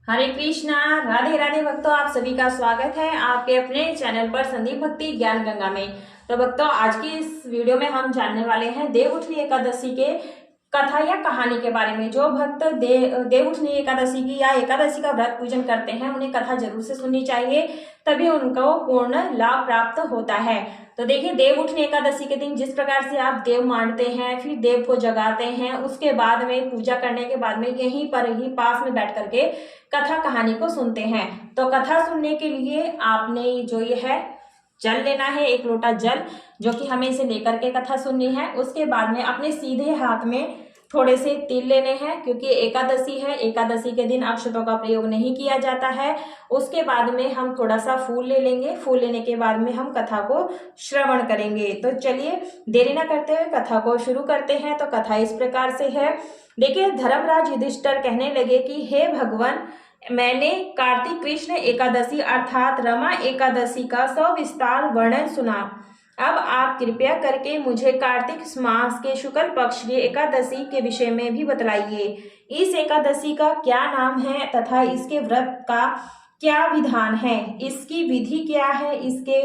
हरे कृष्णा। राधे राधे भक्तों, आप सभी का स्वागत है आपके अपने चैनल पर संदीप भक्ति ज्ञान गंगा में। तो भक्तों, आज की इस वीडियो में हम जानने वाले हैं देवउठनी एकादशी के कथा या कहानी के बारे में। जो भक्त देवउठनी एकादशी की या एकादशी का व्रत पूजन करते हैं उन्हें कथा जरूर से सुननी चाहिए, तभी उनको पूर्ण लाभ प्राप्त होता है। तो देखिए, देवउठनी एकादशी के दिन जिस प्रकार से आप देव मानते हैं, फिर देव को जगाते हैं, उसके बाद में पूजा करने के बाद में यहीं पर ही पास में बैठ करके कथा कहानी को सुनते हैं। तो कथा सुनने के लिए आपने जो ये है जल लेना है, 1 लोटा जल, जो कि हमें इसे लेकर के कथा सुननी है। उसके बाद में अपने सीधे हाथ में थोड़े से तिल लेने हैं, क्योंकि एकादशी है, एकादशी के दिन अक्षतों का प्रयोग नहीं किया जाता है। उसके बाद में हम थोड़ा सा फूल ले लेंगे। फूल लेने के बाद में हम कथा को श्रवण करेंगे। तो चलिए देरी ना करते हुए कथा को शुरू करते हैं। तो कथा इस प्रकार से है। देखिए, धर्मराज युधिष्ठिर कहने लगे कि हे भगवान, मैंने कार्तिक कृष्ण एकादशी अर्थात रमा एकादशी का सविस्तार वर्णन सुना। अब आप कृपया करके मुझे कार्तिक मास के शुक्ल पक्ष की एकादशी के विषय में भी बतलाइए। इस एकादशी का क्या नाम है तथा इसके व्रत का क्या विधान है, इसकी विधि क्या है, इसके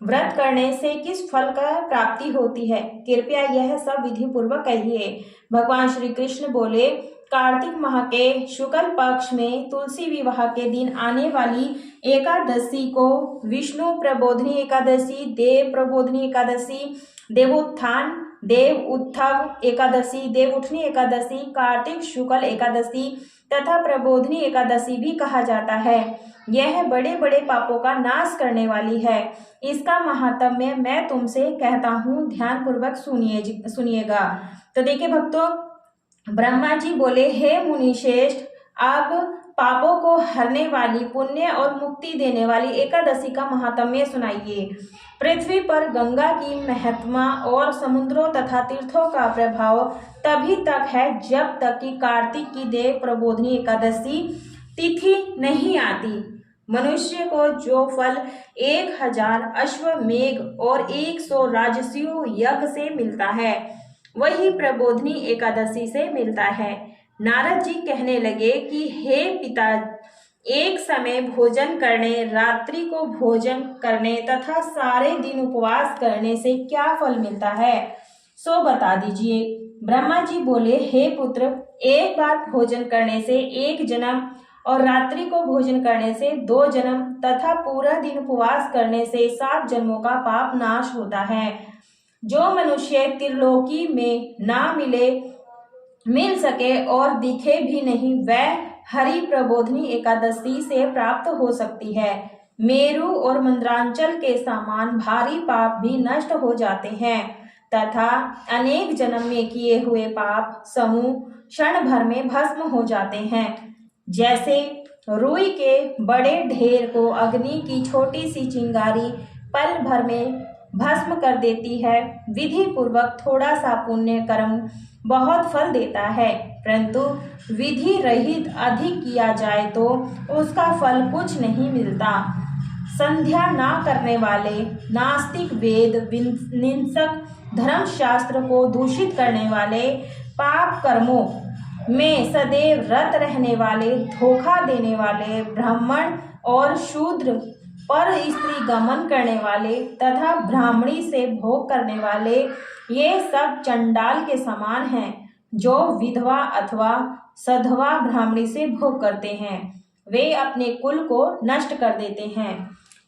व्रत करने से किस फल का प्राप्ति होती है, कृपया यह सब विधि पूर्वक कहिए। भगवान श्री कृष्ण बोले, कार्तिक माह के शुक्ल पक्ष में तुलसी विवाह के दिन आने वाली एकादशी को विष्णु प्रबोधनी एकादशी, देव प्रबोधनी एकादशी, देवोत्थान, देव उत्थव एकादशी, देवउठनी एकादशी, कार्तिक शुक्ल एकादशी तथा प्रबोधनी एकादशी भी कहा जाता है। यह बड़े बड़े पापों का नाश करने वाली है। इसका महात्म्य मैं तुमसे कहता हूँ, ध्यान पूर्वक सुनिएगा। तो देखिए भक्तों, ब्रह्मा जी बोले, हे मुनिश्रेष्ठ, अब पापों को हरने वाली, पुण्य और मुक्ति देने वाली एकादशी का महात्म्य सुनाइए। पृथ्वी पर गंगा की महिमा और समुद्रों तथा तीर्थों का प्रभाव तभी तक है जब तक कि कार्तिक की देव प्रबोधनी एकादशी तिथि नहीं आती। मनुष्य को जो फल 1000 अश्वमेघ और 100 राजस्व यज्ञ से मिलता है, वही प्रबोधनी एकादशी से मिलता है। नारद जी कहने लगे कि हे पिता, एक समय भोजन करने, रात्रि को भोजन करने तथा सारे दिन उपवास करने से क्या फल मिलता है, सो बता दीजिए। ब्रह्मा जी बोले, हे पुत्र, एक बार भोजन करने से 1 जन्म और रात्रि को भोजन करने से 2 जन्म तथा पूरा दिन उपवास करने से 7 जन्मों का पाप नाश होता है। जो मनुष्य त्रिलोकी में ना मिल सके और दिखे भी नहीं, वह हरि प्रबोधनी एकादशी से प्राप्त हो सकती है। मेरु और मंद्रांचल के समान भारी पाप भी नष्ट हो जाते हैं तथा अनेक जन्म में किए हुए पाप समूह क्षण भर में भस्म हो जाते हैं। जैसे रुई के बड़े ढेर को अग्नि की छोटी सी चिंगारी पल भर में भस्म कर देती है, विधि पूर्वक थोड़ा सा पुण्य कर्म बहुत फल देता है, परंतु विधि रहित अधिक किया जाए तो उसका फल कुछ नहीं मिलता। संध्या ना करने वाले, नास्तिक, वेद निंदक, धर्मशास्त्र को दूषित करने वाले, पाप कर्मों में सदैव रत रहने वाले, धोखा देने वाले, ब्राह्मण और शूद्र पर स्त्री गमन करने वाले तथा ब्राह्मणी से भोग करने वाले, ये सब चंडाल के समान हैं। जो विधवा अथवा सधवा ब्राह्मणी से भोग करते हैं, वे अपने कुल को नष्ट कर देते हैं।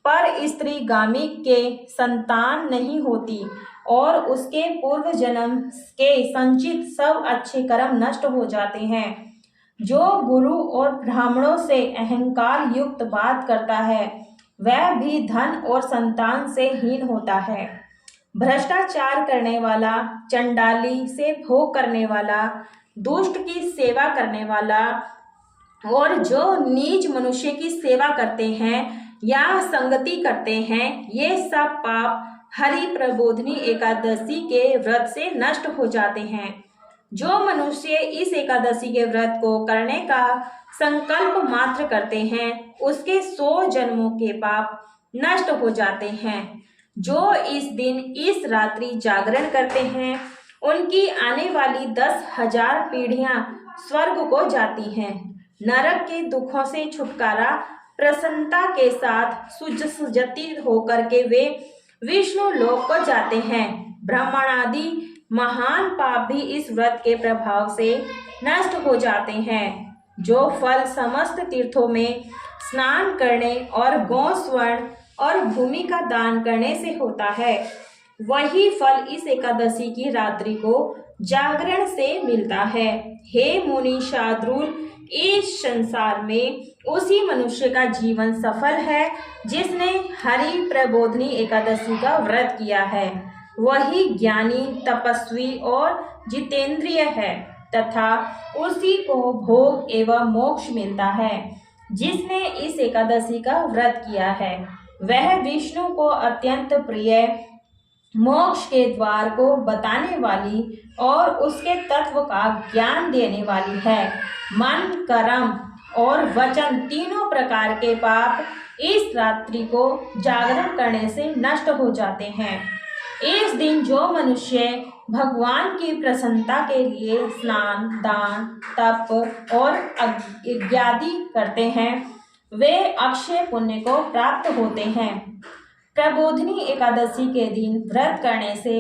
पर स्त्री गामी के संतान नहीं होती और उसके पूर्व जन्म के संचित सब अच्छे कर्म नष्ट हो जाते हैं। जो गुरु और ब्राह्मणों से अहंकार युक्त बात करता है, वह भी धन और संतान से हीन होता है। भ्रष्टाचार करने वाला, चंडाली से भोग करने वाला, दुष्ट की सेवा करने वाला और जो नीच मनुष्य की सेवा करते हैं या संगति करते हैं, ये सब पाप हरि प्रबोधनी एकादशी के व्रत से नष्ट हो जाते हैं। जो मनुष्य इस एकादशी के व्रत को करने का संकल्प मात्र करते हैं, उसके 100 जन्मों के पाप नष्ट हो जाते हैं। जो इस दिन इस रात्रि जागरण करते हैं, उनकी आने वाली 10,000 पीढ़ियां स्वर्ग को जाती हैं। नरक के दुखों से छुटकारा प्रसन्नता के साथ सुजती होकर के वे विष्णु लोक को जाते हैं। ब्राह्मण आदि महान पाप भी इस व्रत के प्रभाव से नष्ट हो जाते हैं। जो फल समस्त तीर्थों में स्नान करने और गौ स्वर्ण और भूमि का दान करने से होता है, वही फल इस एकादशी की रात्रि को जागरण से मिलता है। हे मुनि शार्दूल, इस संसार में उसी मनुष्य का जीवन सफल है जिसने हरि प्रबोधनी एकादशी का व्रत किया है। वही ज्ञानी, तपस्वी और जितेंद्रिय है तथा उसी को भोग एवं मोक्ष मिलता है। जिसने इस एकादशी का व्रत किया है वह विष्णु को अत्यंत प्रिय मोक्ष के द्वार को बताने वाली और उसके तत्व का ज्ञान देने वाली है। मन, कर्म और वचन तीनों प्रकार के पाप इस रात्रि को जागरण करने से नष्ट हो जाते हैं। इस दिन जो मनुष्य भगवान की प्रसन्नता के लिए स्नान, दान, तप और यज्ञादि करते हैं वे अक्षय पुण्य को प्राप्त होते हैं। प्रबोधनी एकादशी के दिन व्रत करने से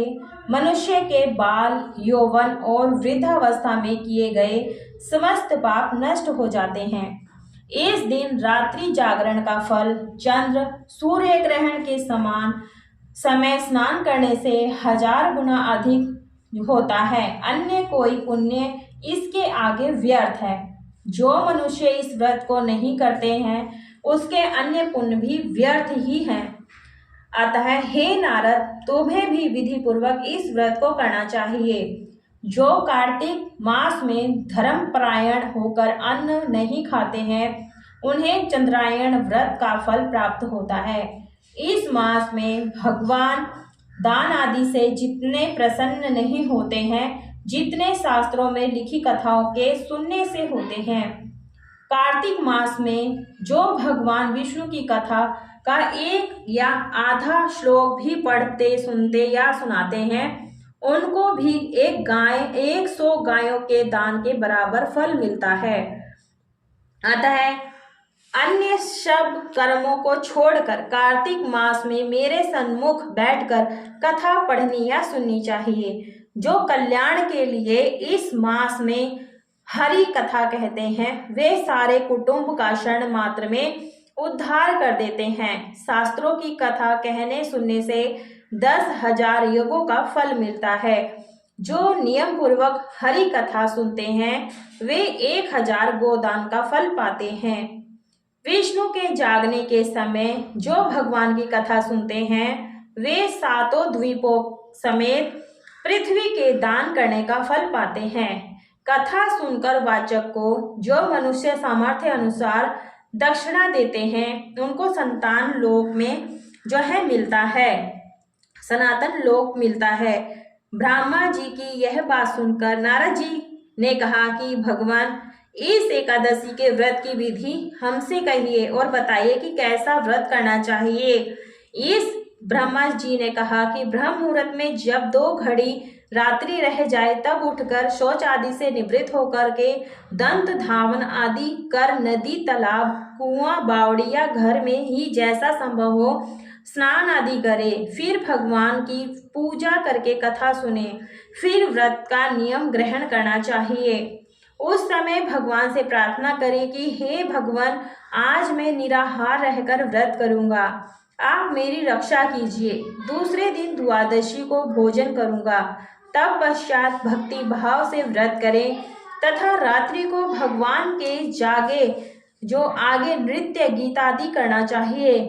मनुष्य के बाल, यौवन और वृद्धावस्था में किए गए समस्त पाप नष्ट हो जाते हैं। इस दिन रात्रि जागरण का फल चंद्र सूर्य ग्रहण के समान समय स्नान करने से 1000 गुना अधिक होता है। अन्य कोई पुण्य इसके आगे व्यर्थ है। जो मनुष्य इस व्रत को नहीं करते हैं उसके अन्य पुण्य भी व्यर्थ ही हैं। अतः हे नारद, तुम्हें भी विधि पूर्वक इस व्रत को करना चाहिए। जो कार्तिक मास में धर्मपरायण होकर अन्न नहीं खाते हैं उन्हें चंद्रायण व्रत का फल प्राप्त होता है। इस मास में भगवान दान आदि से जितने प्रसन्न नहीं होते हैं जितने शास्त्रों में लिखी कथाओं के सुनने से होते हैं। कार्तिक मास में जो भगवान विष्णु की कथा का एक या आधा श्लोक भी पढ़ते, सुनते या सुनाते हैं उनको भी 100 गायों के दान के बराबर फल मिलता है। अतः अन्य सब कर्मों को छोड़कर कार्तिक मास में मेरे सन्मुख बैठकर कथा पढ़नी या सुननी चाहिए। जो कल्याण के लिए इस मास में हरि कथा कहते हैं वे सारे कुटुंब का क्षण मात्र में उद्धार कर देते हैं। शास्त्रों की कथा कहने सुनने से 10,000 यज्ञों का फल मिलता है। जो नियम पूर्वक हरि कथा सुनते हैं वे 1000 गोदान का फल पाते हैं। विष्णु के जागने के समय जो भगवान की कथा सुनते हैं वे 7 द्वीपों समेत पृथ्वी के दान करने का फल पाते हैं। कथा सुनकर वाचक को जो मनुष्य सामर्थ्य अनुसार दक्षिणा देते हैं उनको संतान लोक में जो है मिलता है, सनातन लोक मिलता है। ब्रह्मा जी की यह बात सुनकर नारद जी ने कहा कि भगवान, इस एकादशी के व्रत की विधि हमसे कहिए और बताइए कि कैसा व्रत करना चाहिए। इस ब्रह्मा जी ने कहा कि ब्रह्म मुहूर्त में जब 2 घड़ी रात्रि रह जाए तब उठकर शौच आदि से निवृत्त होकर के दंत धावन आदि कर नदी, तालाब, कुआं, बावड़ी या घर में ही जैसा संभव हो स्नान आदि करे। फिर भगवान की पूजा करके कथा सुने। फिर व्रत का नियम ग्रहण करना चाहिए। उस समय भगवान से प्रार्थना करें कि हे भगवान, आज मैं निराहार रहकर व्रत करूंगा, आप मेरी रक्षा कीजिए। दूसरे दिन द्वादशी को भोजन करूंगा। तब पश्चात भक्ति भाव से व्रत करें तथा रात्रि को भगवान के जागे जो आगे नृत्य गीत आदि करना चाहिए।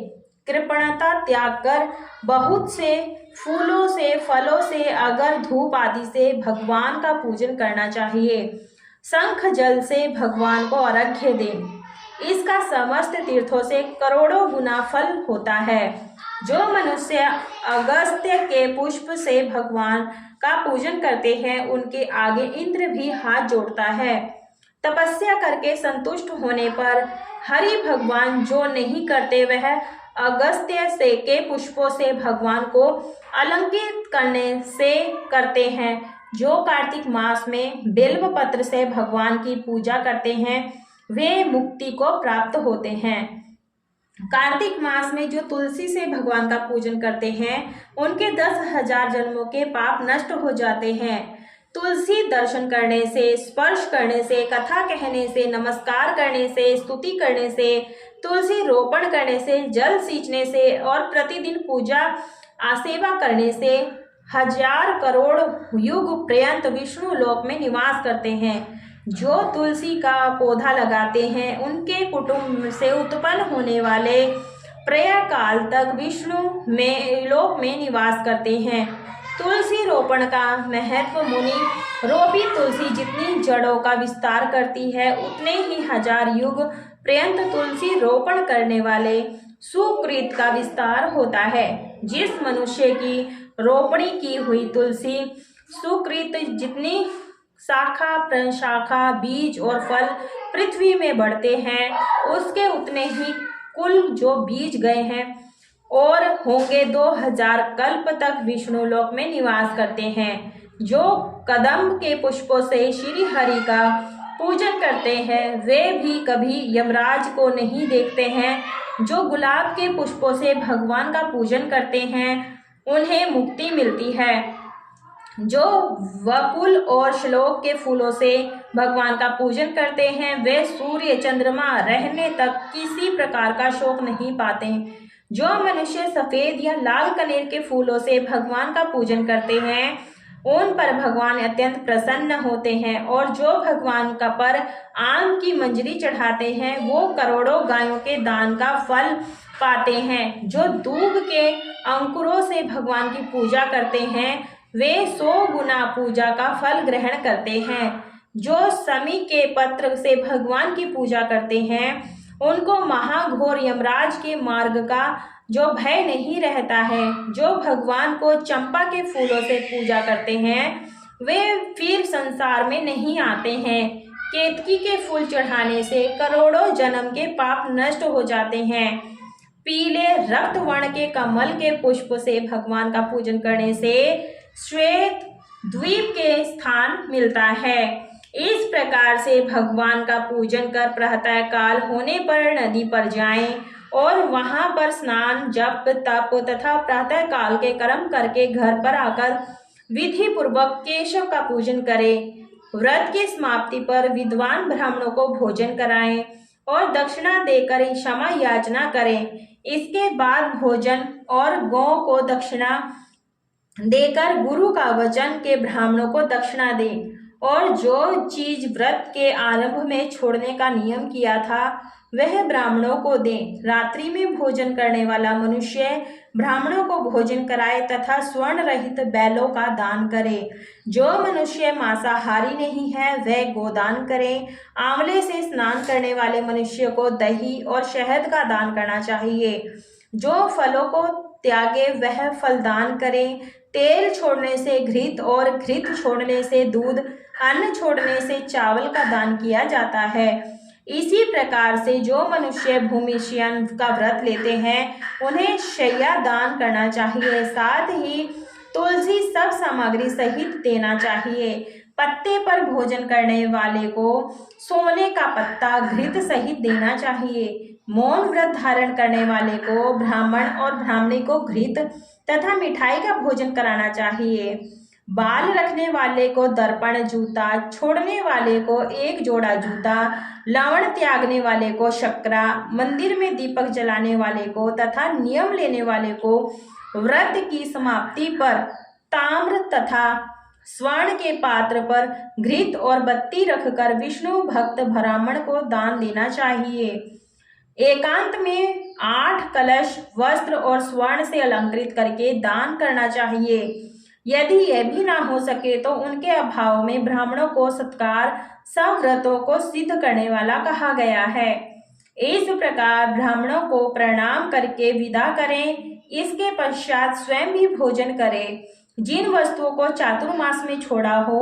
कृपणता त्याग कर बहुत से फूलों से, फलों से, अगर धूप आदि से भगवान का पूजन करना चाहिए। शंख जल से भगवान को अर्घ्य दें। इसका समस्त तीर्थों से करोड़ों गुना फल होता है। जो मनुष्य अगस्त्य के पुष्प से भगवान का पूजन करते हैं उनके आगे इंद्र भी हाथ जोड़ता है। तपस्या करके संतुष्ट होने पर हरि भगवान जो नहीं करते वह अगस्त्य से के पुष्पों से भगवान को अलंकृत करने से करते हैं। जो कार्तिक मास में बेल्व पत्र से भगवान की पूजा करते हैं वे मुक्ति को प्राप्त होते हैं। कार्तिक मास में जो तुलसी से भगवान का पूजन करते हैं उनके 10,000 जन्मों के पाप नष्ट हो जाते हैं। तुलसी दर्शन करने से, स्पर्श करने से, कथा कहने से, नमस्कार करने से, स्तुति करने से, तुलसी रोपण करने से, जल सींचने से और प्रतिदिन पूजा सेवा करने से 1000 करोड़ युग पर्यंत विष्णु लोक में निवास करते हैं। जो तुलसी का पौधा लगाते हैं उनके कुटुंब से उत्पन्न होने वाले प्रलय काल तक विष्णु में लोक में निवास करते हैं। तुलसी रोपण का महत्व मुनि रोपी तुलसी जितनी जड़ों का विस्तार करती है उतने ही 1000 युग पर्यंत तुलसी रोपण करने वाले सुकृत का विस्तार होता है। जिस मनुष्य की रोपणी की हुई तुलसी सुकृत जितनी शाखा, प्रशाखा, बीज और फल पृथ्वी में बढ़ते हैं उसके उतने ही कुल जो बीज गए हैं और होंगे 2000 कल्प तक विष्णु लोक में निवास करते हैं। जो कदम्ब के पुष्पों से श्री हरि का पूजन करते हैं वे भी कभी यमराज को नहीं देखते हैं। जो गुलाब के पुष्पों से भगवान का पूजन करते हैं उन्हें मुक्ति मिलती है। जो वकुल और श्लोक के फूलों से भगवान का पूजन करते हैं वे सूर्य चंद्रमा रहने तक किसी प्रकार का शोक नहीं पाते। जो मनुष्य सफेद या लाल कनेर के फूलों से भगवान का पूजन करते हैं उन पर भगवान अत्यंत प्रसन्न होते हैं। और जो भगवान का पर आम की मंजरी चढ़ाते हैं वो करोड़ों गायों के दान का फल पाते हैं। जो दूब के अंकुरों से भगवान की पूजा करते हैं वे 100 गुना पूजा का फल ग्रहण करते हैं। जो समी के पत्र से भगवान की पूजा करते हैं उनको महाघोर यमराज के मार्ग का जो भय नहीं रहता है। जो भगवान को चंपा के फूलों से पूजा करते हैं वे फिर संसार में नहीं आते हैं। केतकी के फूल चढ़ाने से करोड़ों जन्म के पाप नष्ट हो जाते हैं। पीले रक्त वर्ण के कमल के पुष्प से भगवान का पूजन करने से श्वेत द्वीप के स्थान मिलता है। इस प्रकार से भगवान का पूजन कर प्रातः काल होने पर नदी पर जाएं और वहां पर स्नान, जप, तप तथा प्रातः काल के कर्म करके घर पर आकर विधि पूर्वक केशव का पूजन करें। व्रत की समाप्ति पर विद्वान ब्राह्मणों को भोजन कराएं और दक्षिणा देकर क्षमा याचना करें। इसके बाद भोजन और गौ को दक्षिणा देकर गुरु का वचन के ब्राह्मणों को दक्षिणा दें। और जो चीज व्रत के आरंभ में छोड़ने का नियम किया था वह ब्राह्मणों को दें। रात्रि में भोजन करने वाला मनुष्य ब्राह्मणों को भोजन कराए तथा स्वर्ण रहित बैलों का दान करे। जो मनुष्य मांसाहारी नहीं है वह गोदान करे। आंवले से स्नान करने वाले मनुष्य को दही और शहद का दान करना चाहिए। जो फलों को त्यागे वह फलदान करे। तेल छोड़ने से घृत और घृत छोड़ने से दूध, अन्न छोड़ने से चावल का दान किया जाता है। इसी प्रकार से जो मनुष्य भूमिष्यन का व्रत लेते हैं उन्हें शय्या दान करना चाहिए। साथ ही तुलसी सब सामग्री सहित देना चाहिए। पत्ते पर भोजन करने वाले को सोने का पत्ता घृत सहित देना चाहिए। मौन व्रत धारण करने वाले को ब्राह्मण और ब्राह्मणी को घृत तथा मिठाई का भोजन कराना चाहिए। बाल रखने वाले को दर्पण जूता, छोड़ने वाले को एक जोड़ा जूता, लवण त्यागने वाले को शक्करा, मंदिर में दीपक जलाने वाले को तथा नियम लेने वाले को व्रत की समाप्ति पर ताम्र तथा स्वर्ण के पात्र पर घृत और बत्ती रखकर विष्णु भक्त ब्राह्मण को दान देना चाहिए। एकांत में 8 कलश वस्त्र और स्वर्ण से अलंकृत करके दान करना चाहिए। यदि यह भी ना हो सके तो उनके अभाव में ब्राह्मणों को सत्कार सब व्रतों को सिद्ध करने वाला कहा गया है। इस प्रकार ब्राह्मणों को प्रणाम करके विदा करें। इसके पश्चात स्वयं भी भोजन करें। जिन वस्तुओं को चातुर्मास में छोड़ा हो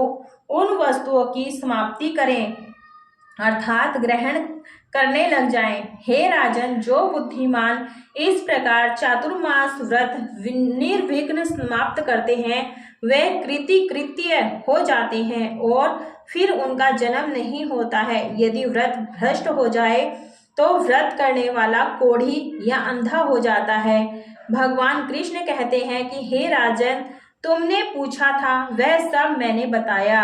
उन वस्तुओं की समाप्ति करें अर्थात ग्रहण करने लग जाएं। हे राजन, जो बुद्धिमान इस प्रकार चातुर्मास व्रत निर्विघ्न समाप्त करते हैं वे कृति कृत्य हो जाते हैं और फिर उनका जन्म नहीं होता है। यदि व्रत भ्रष्ट हो जाए तो व्रत करने वाला कोढ़ी या अंधा हो जाता है। भगवान कृष्ण कहते हैं कि हे राजन, तुमने पूछा था वह सब मैंने बताया।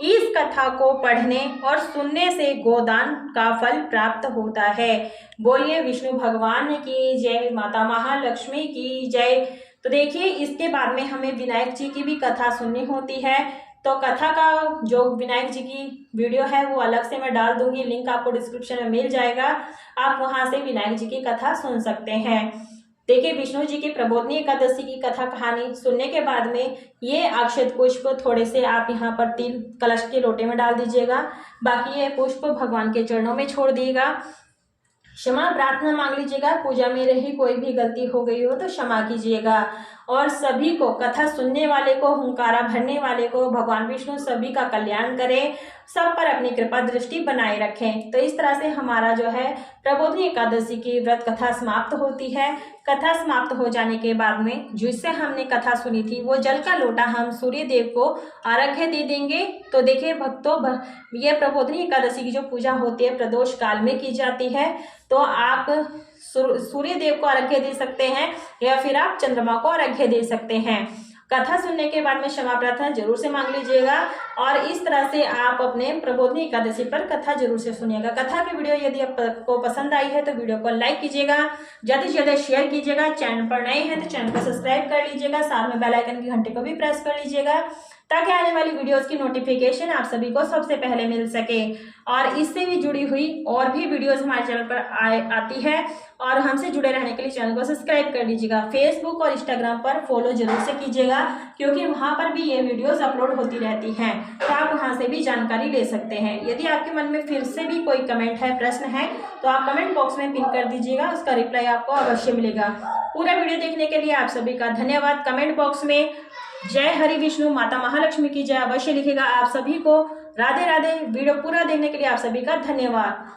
इस कथा को पढ़ने और सुनने से गोदान का फल प्राप्त होता है। बोलिए विष्णु भगवान की जय, माता महालक्ष्मी की जय। तो देखिए, इसके बाद में हमें विनायक जी की भी कथा सुननी होती है। तो कथा का जो विनायक जी की वीडियो है वो अलग से मैं डाल दूंगी, लिंक आपको डिस्क्रिप्शन में मिल जाएगा। आप वहां से विनायक जी की कथा सुन सकते हैं। देखिए, विष्णु जी की प्रबोधनी एकादशी की कथा कहानी सुनने के बाद में ये अक्षत पुष्प थोड़े से आप यहाँ पर तिल कलश के लोटे में डाल दीजिएगा। बाकी ये पुष्प भगवान के चरणों में छोड़ दिएगा। क्षमा प्रार्थना मांग लीजिएगा। पूजा में रही कोई भी गलती हो गई हो तो क्षमा कीजिएगा। और सभी को, कथा सुनने वाले को, हुंकारा भरने वाले को भगवान विष्णु सभी का कल्याण करें, सब पर अपनी कृपा दृष्टि बनाए रखें। तो इस तरह से हमारा जो है प्रबोधनी एकादशी की व्रत कथा समाप्त होती है। कथा समाप्त हो जाने के बाद में जिससे हमने कथा सुनी थी वो जल का लोटा हम सूर्य देव को आरघ्य दे देंगे। तो देखिए भक्तों, ये प्रबोधनी एकादशी की जो पूजा होती है प्रदोष काल में की जाती है। तो आप सूर्य देव को अर्घ्य दे सकते हैं या फिर आप चंद्रमा को अर्घ्य दे सकते हैं। कथा सुनने के बाद में क्षमा प्रार्थना जरूर से मांग लीजिएगा। और इस तरह से आप अपने प्रबोधनी एकादशी पर कथा जरूर से सुनिएगा। कथा की वीडियो यदि आपको पसंद आई है तो वीडियो को लाइक कीजिएगा, ज्यादा से ज्यादा शेयर कीजिएगा। चैनल पर नए हैं तो चैनल को सब्सक्राइब कर लीजिएगा, साथ में बेल आइकन की घंटे को भी प्रेस कर लीजिएगा ताकि आने वाली वीडियोस की नोटिफिकेशन आप सभी को सबसे पहले मिल सके। और इससे भी जुड़ी हुई और भी वीडियोस हमारे चैनल पर आती है। और हमसे जुड़े रहने के लिए चैनल को सब्सक्राइब कर लीजिएगा। फेसबुक और इंस्टाग्राम पर फॉलो जरूर से कीजिएगा क्योंकि वहां पर भी ये वीडियोस अपलोड होती रहती हैं, तो आप वहां से भी जानकारी ले सकते हैं। यदि आपके मन में फिर से भी कोई कमेंट है, प्रश्न है, तो आप कमेंट बॉक्स में पिन कर दीजिएगा, उसका रिप्लाई आपको अवश्य मिलेगा। पूरा वीडियो देखने के लिए आप सभी का धन्यवाद। कमेंट बॉक्स में जय हरि विष्णु माता महालक्ष्मी की जय अवश्य लिखेगा। आप सभी को राधे राधे। वीडियो पूरा देखने के लिए आप सभी का धन्यवाद।